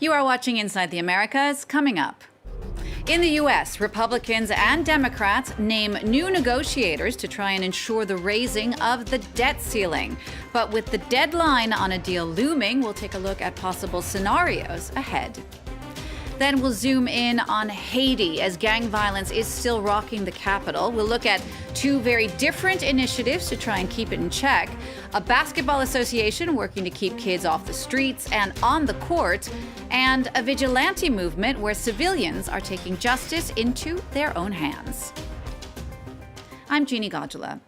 You are watching Inside the Americas. Coming up. In the U.S., Republicans and Democrats name new negotiators to try and ensure the raising of the debt ceiling. But with the deadline on a deal looming, we'll take a look at possible scenarios ahead. Then we'll zoom in on Haiti as gang violence is still rocking the capital. We'll look at two very different initiatives to try and keep it in check. A basketball association working to keep kids off the streets and on the court, and a vigilante movement where civilians are taking justice into their own hands. I'm Jeannie Godula.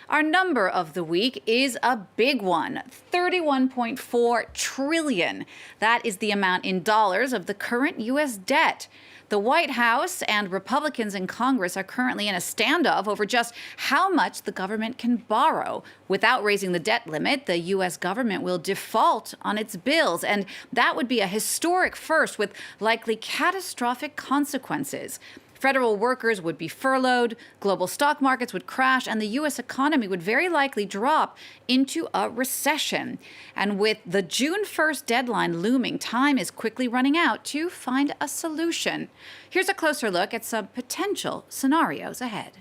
Our number of the week is a big one, $31.4 trillion. That is the amount in dollars of the current U.S. debt. The White House and Republicans in Congress are currently in a standoff over just how much the government can borrow. Without raising the debt limit, the U.S. government will default on its bills, and that would be a historic first with likely catastrophic consequences. Federal workers would be furloughed, global stock markets would crash, and the U.S. economy would very likely drop into a recession. And with the June 1st deadline looming, time is quickly running out to find a solution. Here's a closer look at some potential scenarios ahead.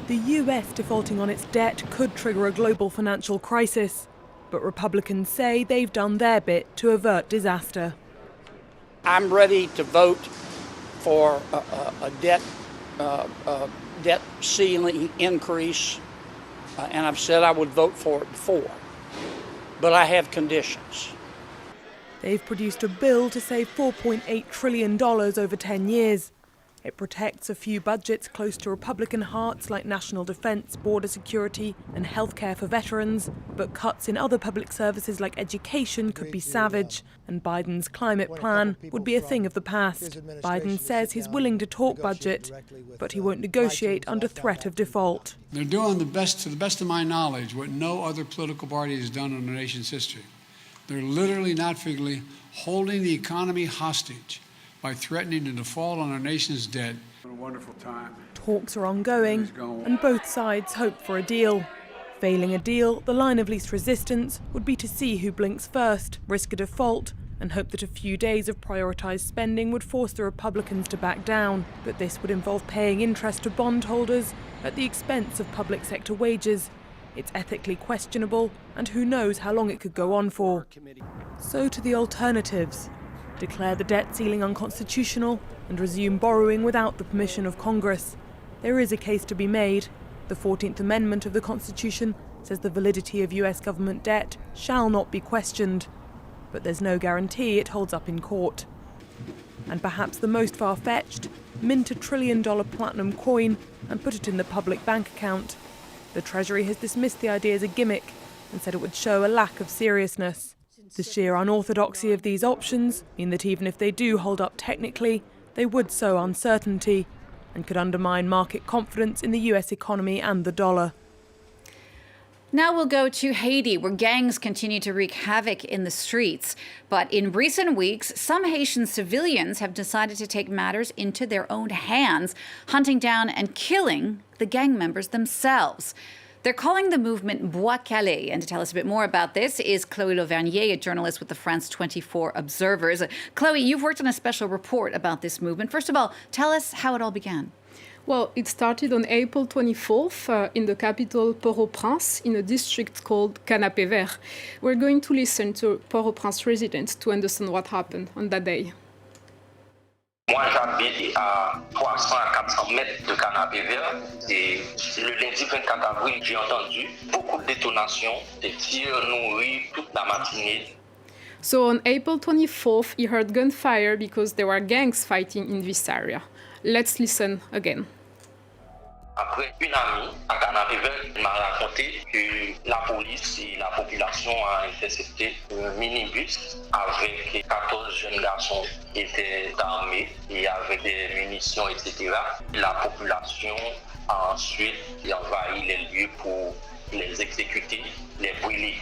The U.S. defaulting on its debt could trigger a global financial crisis, but Republicans say they've done their bit to avert disaster. I'm ready to vote for a debt ceiling increase, and I've said I would vote for it before, but I have conditions. They've produced a bill to save $4.8 trillion over 10 years. It protects a few budgets close to Republican hearts like national defense, border security and healthcare for veterans, but cuts in other public services like education could be savage, and Biden's climate plan would be a thing of the past. Biden says he's willing to talk budget, but he won't negotiate under threat of default. They're doing the best, to the best of my knowledge, what no other political party has done in the nation's history. They're literally, not figuratively, holding the economy hostage by threatening to default on our nation's debt. What a wonderful time. Talks are ongoing, and both sides hope for a deal. Failing a deal, the line of least resistance would be to see who blinks first, risk a default, and hope that a few days of prioritised spending would force the Republicans to back down. But this would involve paying interest to bondholders at the expense of public sector wages. It's ethically questionable, and who knows how long it could go on for. So to the alternatives. Declare the debt ceiling unconstitutional and resume borrowing without the permission of Congress. There is a case to be made. The 14th Amendment of the Constitution says the validity of US government debt shall not be questioned. But there's no guarantee it holds up in court. And perhaps the most far-fetched, mint $1 trillion platinum coin and put it in the public bank account. The Treasury has dismissed the idea as a gimmick and said it would show a lack of seriousness. The sheer unorthodoxy of these options mean that even if they do hold up technically, they would sow uncertainty and could undermine market confidence in the US economy and the dollar. Now we'll go to Haiti, where gangs continue to wreak havoc in the streets. But in recent weeks, some Haitian civilians have decided to take matters into their own hands, hunting down and killing the gang members themselves. They're calling the movement Bois Calais. And to tell us a bit more about this is Chloe Lauvernier, a journalist with the France 24 Observers. Chloe, you've worked on a special report about this movement. First of all, tell us how it all began. Well, it started on April 24th in the capital Port-au-Prince in a district called Canapé Vert. We're going to listen to Port-au-Prince residents to understand what happened on that day. Moi, j'habite à 300 à 400 mètres de Canapé Vert. Et le lundi 24 avril, j'ai entendu beaucoup de détonations, des tirs nourris toute la matinée. So on April 24th, he heard gunfire because there were gangs fighting in this area. Let's listen again. Après, une amie à Canapé Vert m'a raconté que la police et la population ont intercepté un minibus avec 14 jeunes garçons qui étaient armés et avec des munitions, etc. La population a ensuite envahi les lieux pour les exécuter, les brûler.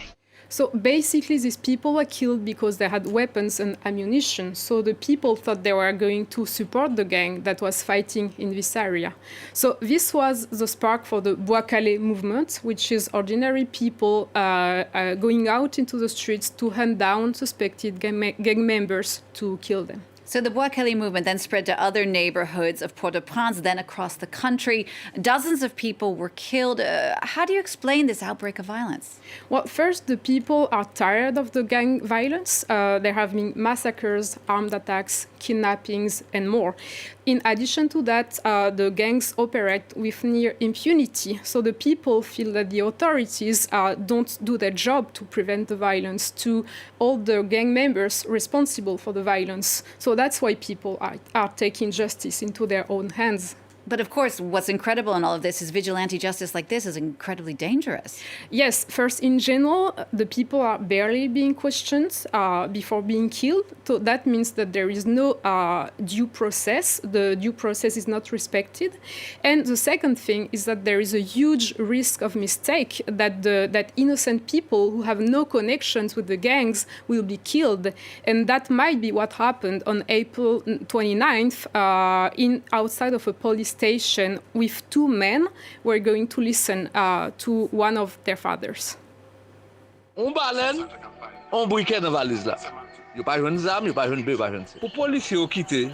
So basically, these people were killed because they had weapons and ammunition. So the people thought they were going to support the gang that was fighting in this area. So this was the spark for the Bois Calais movement, which is ordinary people going out into the streets to hunt down suspected gang members to kill them. So the Bois Calais movement then spread to other neighborhoods of Port-au-Prince, then across the country. Dozens of people were killed. How do you explain this outbreak of violence? Well, first, the people are tired of the gang violence. There have been massacres, armed attacks, kidnappings, and more. In addition to that, the gangs operate with near impunity. So the people feel that the authorities don't do their job to prevent the violence, to hold the gang members responsible for the violence. So that's why people are taking justice into their own hands. But of course, what's incredible in all of this is vigilante justice like this is incredibly dangerous. Yes, first, in general, the people are barely being questioned before being killed. So that means that there is no due process. The due process is not respected. And the second thing is that there is a huge risk of mistake, that innocent people who have no connections with the gangs will be killed. And that might be what happened on April 29th outside of a police station with two men who are going to listen to one of their fathers. On baleine, on briquet dans valise là. Yo pas joindre zam, yo pas joindre peu, pas joindre. Pour policiers yo quitter,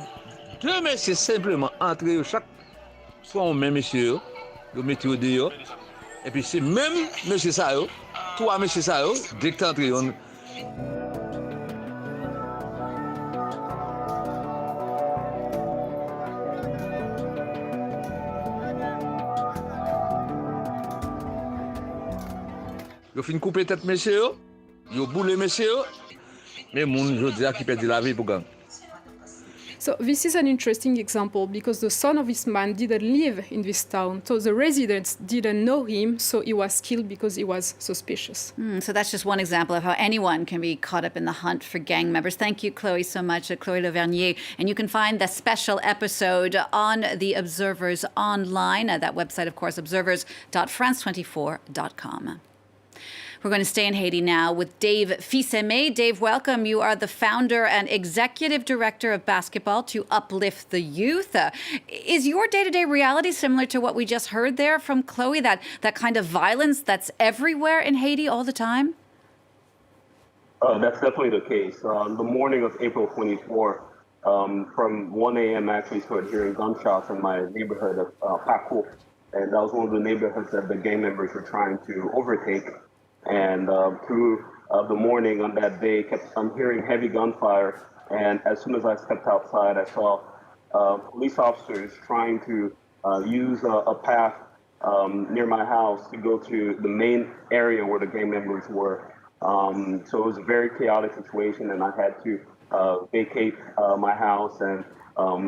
deux messieurs simplement entrer chaque soit on même monsieur yo mettez au dehors et puis c'est même monsieur ça yo, trois monsieur ça yo, dès que entrer on yo fin couper tête monsieur yo boule monsieur mais moun jodi a qui perd la vie pour gang. So this is an interesting example because the son of this man didn't live in this town. So the residents didn't know him, so he was killed because he was suspicious. So that's just one example of how anyone can be caught up in the hunt for gang members. Thank you, Chloe, so much, Chloe Levernier. And you can find the special episode on the Observer's online. That website, of course, observers.france24.com. We're going to stay in Haiti now with Dave Fils-Aimé. Dave, welcome. You are the founder and executive director of Basketball to Uplift the Youth. Is your day-to-day reality similar to what we just heard there from Chloe, that kind of violence that's everywhere in Haiti all the time? That's definitely the case. The morning of April 24, from 1 a.m. I actually started hearing gunshots in my neighborhood of Paco. And that was one of the neighborhoods that the gang members were trying to overtake. And through the morning on that day, I'm hearing heavy gunfire. And as soon as I stepped outside, I saw police officers trying to use a path near my house to go to the main area where the gang members were. So it was a very chaotic situation, and I had to vacate my house and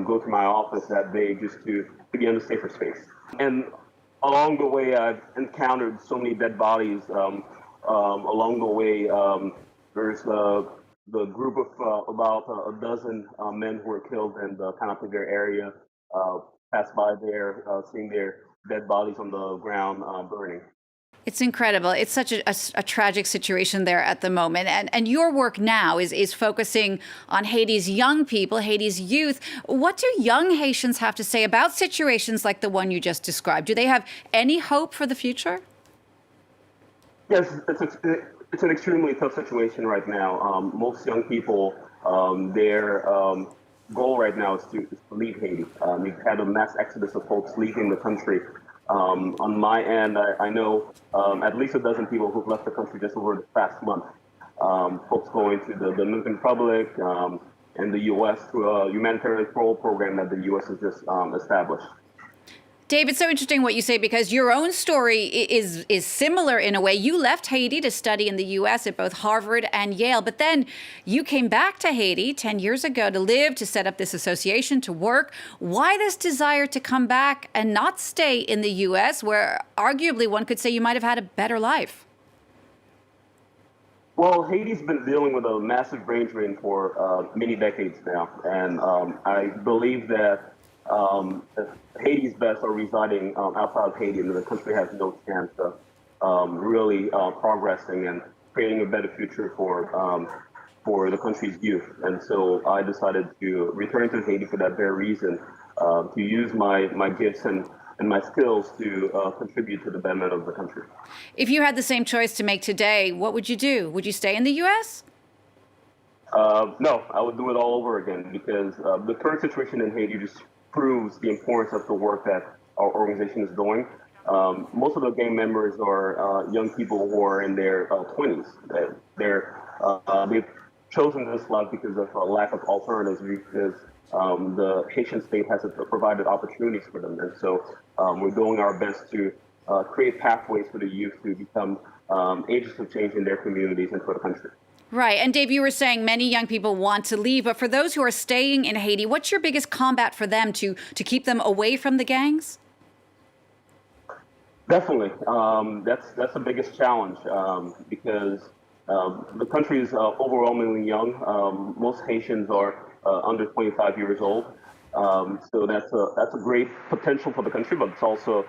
go to my office that day just to be in a safer space. And along the way, I've encountered so many dead bodies. Along the way, there's the group of about a dozen men who were killed in the Canapé area, passed by there, seeing their dead bodies on the ground burning. It's incredible. It's such a tragic situation there at the moment. And your work now is focusing on Haiti's young people, Haiti's youth. What do young Haitians have to say about situations like the one you just described? Do they have any hope for the future? Yes, it's an extremely tough situation right now. Most young people, their goal right now is to leave Haiti. We've had a mass exodus of folks leaving the country. On my end, I know at least a dozen people who've left the country just over the past month. Folks going to the Dominican Republic and the U.S. through a humanitarian parole program that the U.S. has just established. Dave, it's so interesting what you say because your own story is similar in a way. You left Haiti to study in the U.S. at both Harvard and Yale, but then you came back to Haiti 10 years ago to live, to set up this association, to work. Why this desire to come back and not stay in the U.S., where arguably one could say you might have had a better life? Well, Haiti's been dealing with a massive brain drain for many decades now, and I believe that Haiti's best are residing outside of Haiti, and the country has no chance of really progressing. And creating a better future for the country's youth. And so I decided to return to Haiti for that very reason, to use my gifts and my skills to contribute to the betterment of the country. If you had the same choice to make today, what would you do? Would you stay in the U.S.? No, I would do it all over again, because the current situation in Haiti just proves the importance of the work that our organization is doing. Most of the gang members are young people who are in their 20s. They've chosen this life because of a lack of alternatives, because the Haitian state hasn't provided opportunities for them. And so we're doing our best to create pathways for the youth to become agents of change in their communities and for the country. Right. And Dave, you were saying many young people want to leave, but for those who are staying in Haiti, what's your biggest combat for them to keep them away from the gangs? Definitely. That's the biggest challenge, because the country is overwhelmingly young. Most Haitians are under 25 years old. So that's a great potential for the country, but it's also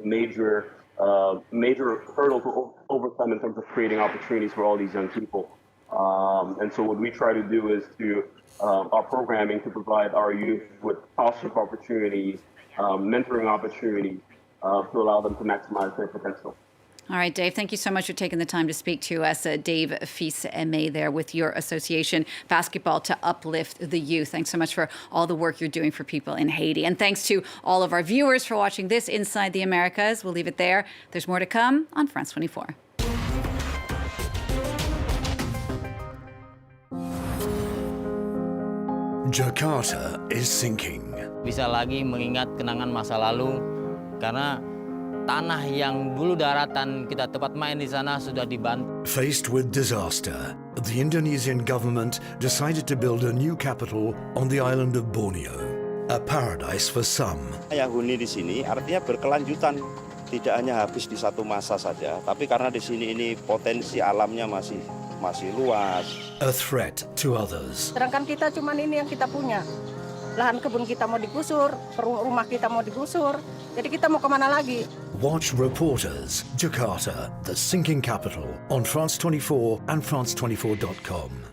major hurdle to overcome in terms of creating opportunities for all these young people. And so what we try to do is to our programming to provide our youth with scholarship opportunities, mentoring opportunities, to allow them to maximize their potential. All right, Dave, thank you so much for taking the time to speak to us. Dave Fils-Aimé there with your association, Basketball to Uplift the Youth. Thanks so much for all the work you're doing for people in Haiti. And thanks to all of our viewers for watching this Inside the Americas. We'll leave it there. There's more to come on France 24. Jakarta is sinking. Bisa lagi mengingat kenangan masa lalu, karena tanah yang dulu daratan kita tempat main di sana sudah dibantu. Faced with disaster, the Indonesian government decided to build a new capital on the island of Borneo, a paradise for some. Yang huni di sini artinya berkelanjutan, tidak hanya habis di satu masa saja, tapi karena di sini ini potensi alamnya masih luas. A threat to others. Sedangkan kita cuman ini yang kita punya. Lahan kebun kita mau digusur, rumah kita mau digusur, jadi kita mau kemana lagi? Watch Reporters, Jakarta, the sinking capital, on France 24 and France24.com.